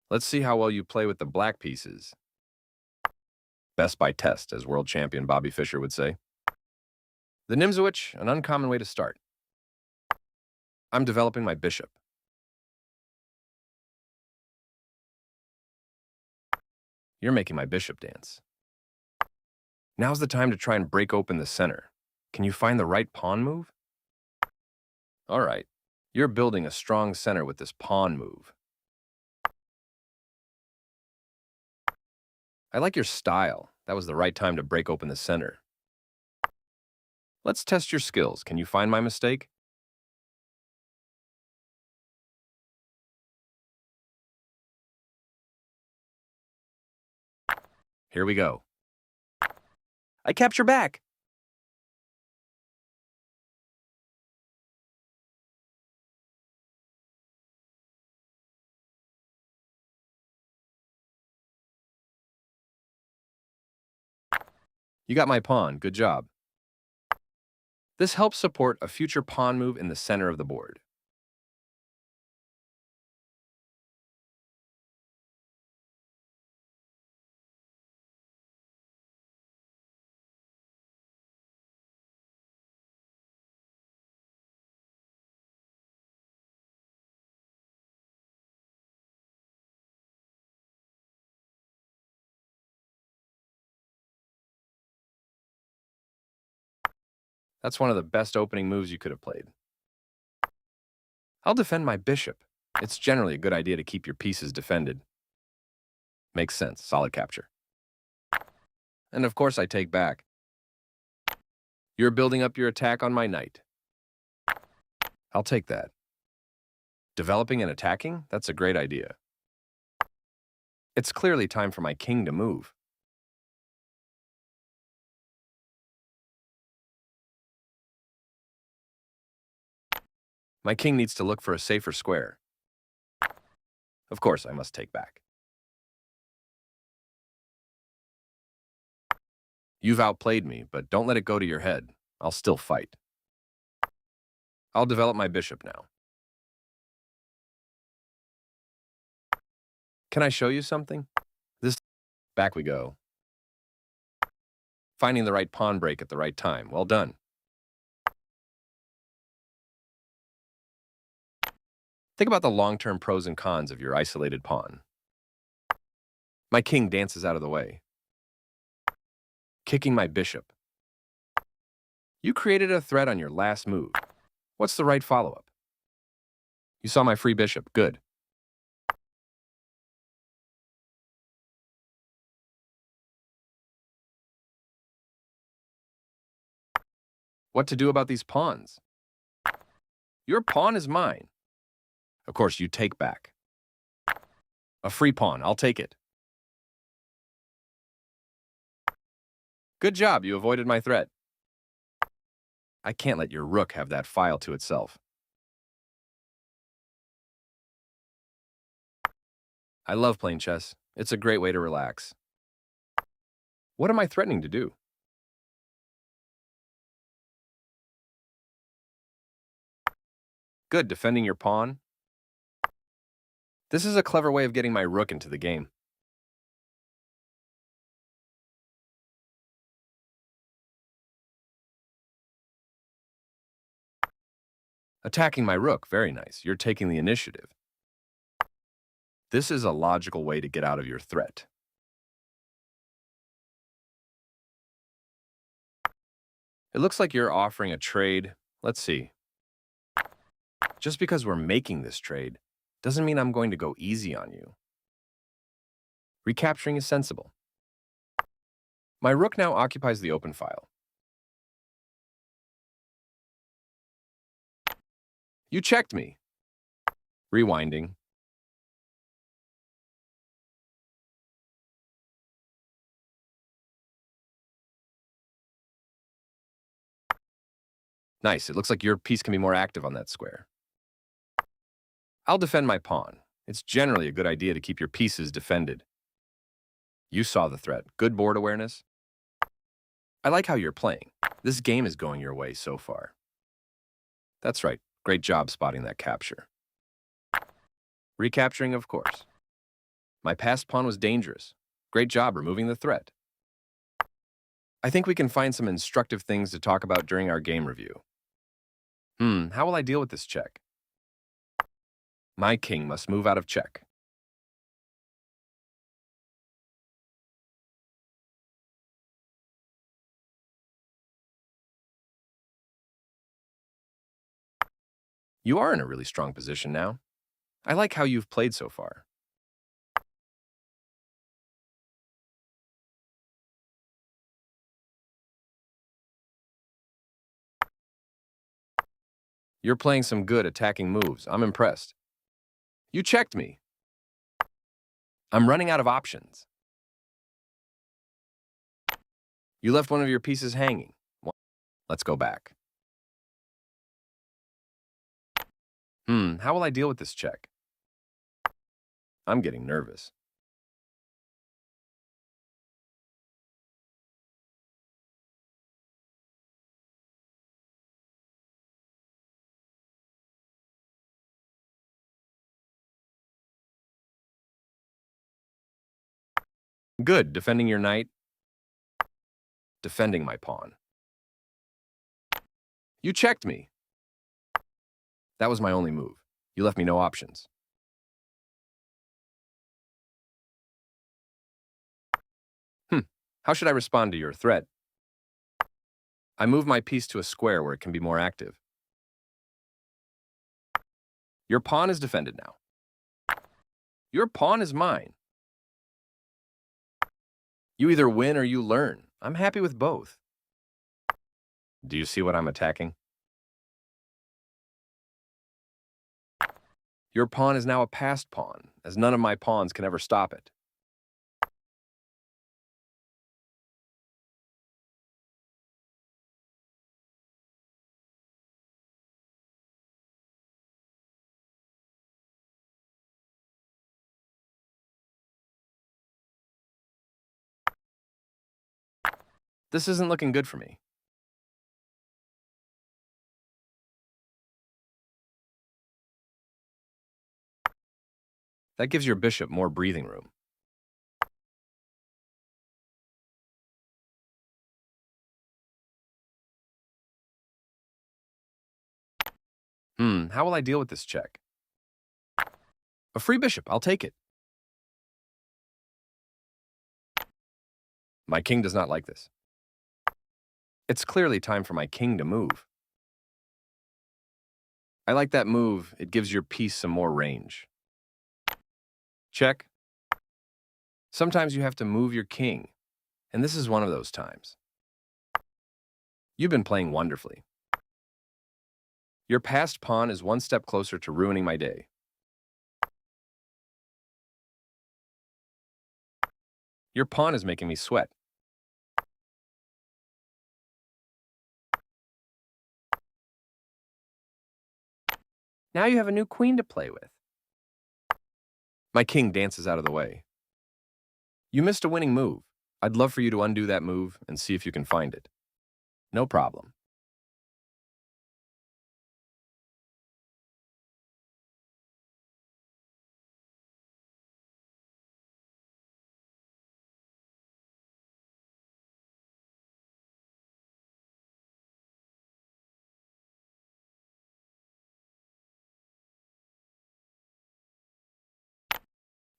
Let's see how well you play with the black pieces. Best by test, as world champion Bobby Fischer would say. The Nimzowitsch, an uncommon way to start. I'm developing my bishop. You're making my bishop dance. Now's the time to try and break open the center. Can you find the right pawn move? All right. You're building a strong center with this pawn move. I like your style. That was the right time to break open the center. Let's test your skills. Can you find my mistake? Here we go. I capture back. You got my pawn. Good job. This helps support a future pawn move in the center of the board. That's one of the best opening moves you could have played. I'll defend my bishop. It's generally a good idea to keep your pieces defended. Makes sense. Solid capture. And of course I take back. You're building up your attack on my knight. I'll take that. Developing and attacking? That's a great idea. It's clearly time for my king to move. My king needs to look for a safer square. Of course, I must take back. You've outplayed me, but don't let it go to your head. I'll still fight. I'll develop my bishop now. Can I show you something? Back we go. Finding the right pawn break at the right time. Well done. Think about the long-term pros and cons of your isolated pawn. My king dances out of the way. Kicking my bishop. You created a threat on your last move. What's the right follow-up? You saw my free bishop. Good. What to do about these pawns? Your pawn is mine. Of course, you take back. A free pawn. I'll take it. Good job. You avoided my threat. I can't let your rook have that file to itself. I love playing chess. It's a great way to relax. What am I threatening to do? Good, defending your pawn. This is a clever way of getting my rook into the game. Attacking my rook, very nice. You're taking the initiative. This is a logical way to get out of your threat. It looks like you're offering a trade. Let's see. Just because we're making this trade doesn't mean I'm going to go easy on you. Recapturing is sensible. My rook now occupies the open file. You checked me. Rewinding. Nice, it looks like your piece can be more active on that square. I'll defend my pawn. It's generally a good idea to keep your pieces defended. You saw the threat. Good board awareness. I like how you're playing. This game is going your way so far. That's right. Great job spotting that capture. Recapturing, of course. My passed pawn was dangerous. Great job removing the threat. I think we can find some instructive things to talk about during our game review. How will I deal with this check? My king must move out of check. You are in a really strong position now. I like how you've played so far. You're playing some good attacking moves. I'm impressed. You checked me. I'm running out of options. You left one of your pieces hanging. Let's go back. How will I deal with this check? I'm getting nervous. Good, defending your knight. Defending my pawn. You checked me. That was my only move. You left me no options. How should I respond to your threat? I move my piece to a square where it can be more active. Your pawn is defended now. Your pawn is mine. You either win or you learn. I'm happy with both. Do you see what I'm attacking? Your pawn is now a passed pawn, as none of my pawns can ever stop it. This isn't looking good for me. That gives your bishop more breathing room. How will I deal with this check? A free bishop, I'll take it. My king does not like this. It's clearly time for my king to move. I like that move. It gives your piece some more range. Check. Sometimes you have to move your king, and this is one of those times. You've been playing wonderfully. Your passed pawn is one step closer to ruining my day. Your pawn is making me sweat. Now you have a new queen to play with. My king dances out of the way. You missed a winning move. I'd love for you to undo that move and see if you can find it. No problem.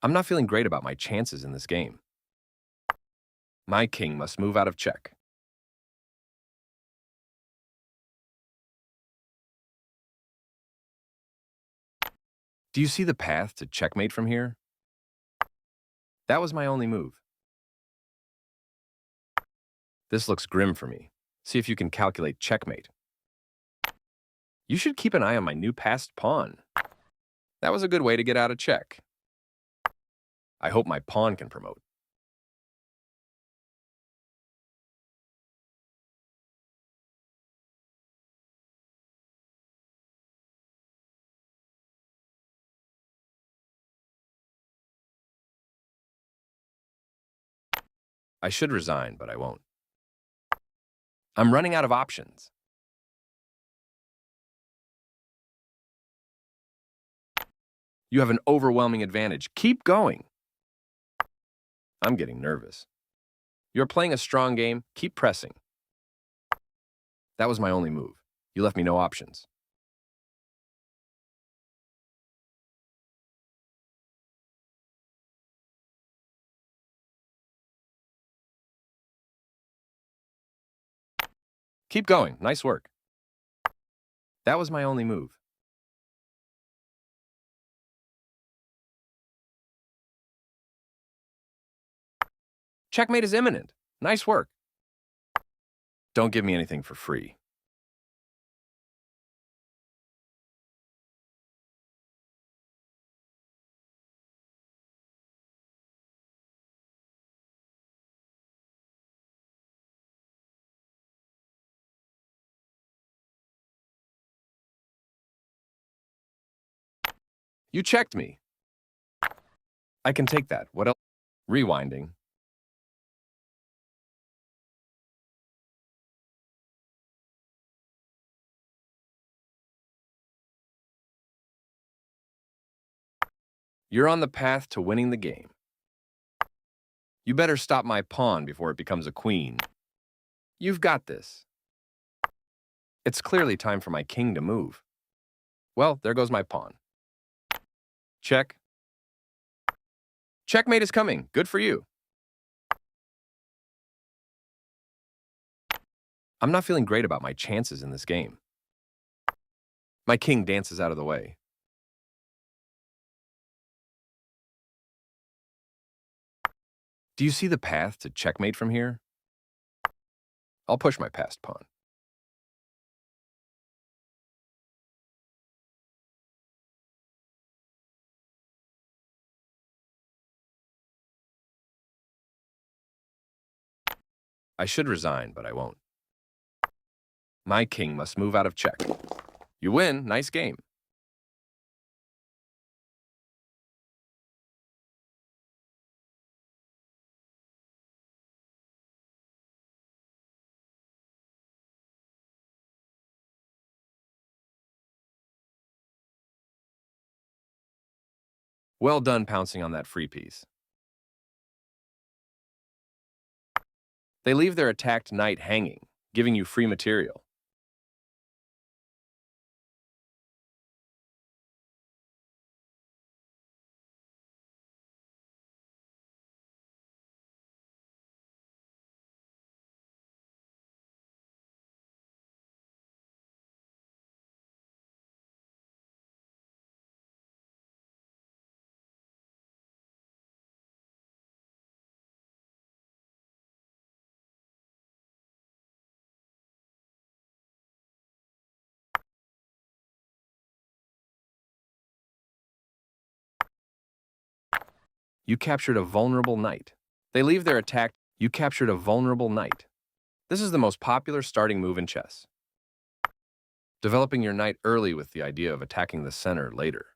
I'm not feeling great about my chances in this game. My king must move out of check. Do you see the path to checkmate from here? That was my only move. This looks grim for me. See if you can calculate checkmate. You should keep an eye on my new passed pawn. That was a good way to get out of check. I hope my pawn can promote. I should resign, but I won't. I'm running out of options. You have an overwhelming advantage. Keep going. I'm getting nervous. You're playing a strong game. Keep pressing. That was my only move. You left me no options. Keep going. Nice work. That was my only move. Checkmate is imminent. Nice work. Don't give me anything for free. You checked me. I can take that. What else? Rewinding. You're on the path to winning the game. You better stop my pawn before it becomes a queen. You've got this. It's clearly time for my king to move. Well, there goes my pawn. Check. Checkmate is coming. Good for you. I'm not feeling great about my chances in this game. My king dances out of the way. Do you see the path to checkmate from here? I'll push my passed pawn. I should resign, but I won't. My king must move out of check. You win. Nice game. Well done pouncing on that free piece. They leave their attacked knight hanging, giving you free material. You captured a vulnerable knight. They leave their attack. You captured a vulnerable knight. This is the most popular starting move in chess. Developing your knight early with the idea of attacking the center later.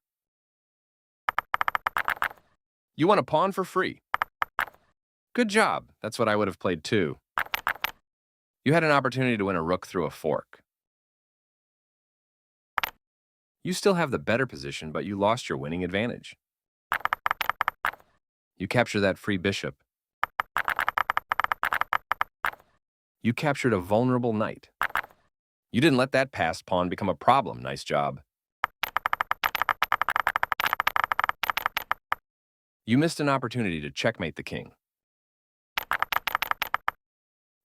You won a pawn for free. Good job. That's what I would have played too. You had an opportunity to win a rook through a fork. You still have the better position, but you lost your winning advantage. You capture that free bishop. You captured a vulnerable knight. You didn't let that passed pawn become a problem. Nice job. You missed an opportunity to checkmate the king.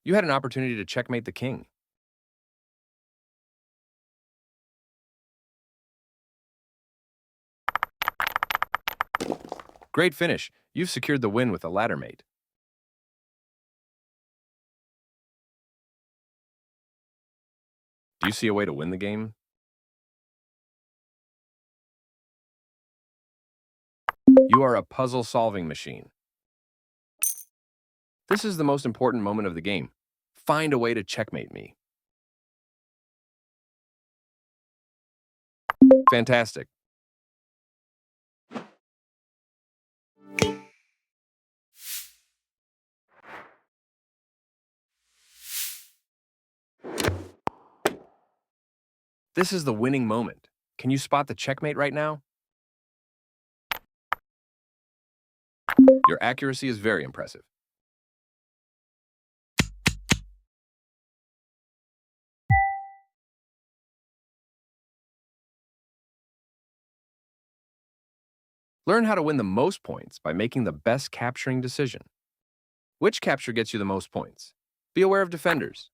You had an opportunity to checkmate the king. Great finish. You've secured the win with a ladder mate. Do you see a way to win the game? You are a puzzle-solving machine. This is the most important moment of the game. Find a way to checkmate me. Fantastic. This is the winning moment. Can you spot the checkmate right now? Your accuracy is very impressive. Learn how to win the most points by making the best capturing decision. Which capture gets you the most points? Be aware of defenders.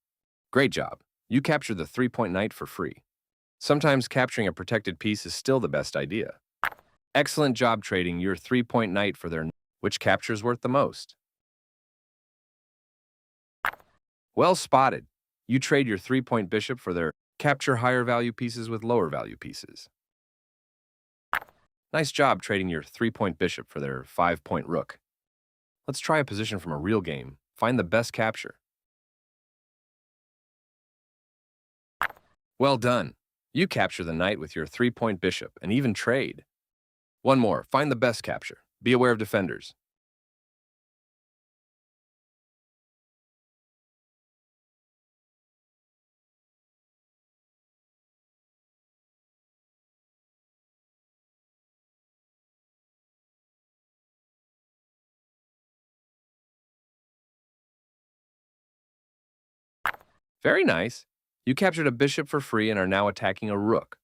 Great job. You captured the 3-point knight for free. Sometimes capturing a protected piece is still the best idea. Excellent job trading your 3-point knight for their which capture is worth the most. Well spotted. You trade your 3-point bishop for their capture higher value pieces with lower value pieces. Nice job trading your 3-point bishop for their 5-point rook. Let's try a position from a real game. Find the best capture. Well done. You capture the knight with your 3-point bishop and even trade. One more. Find the best capture. Be aware of defenders. Very nice. You captured a bishop for free and are now attacking a rook.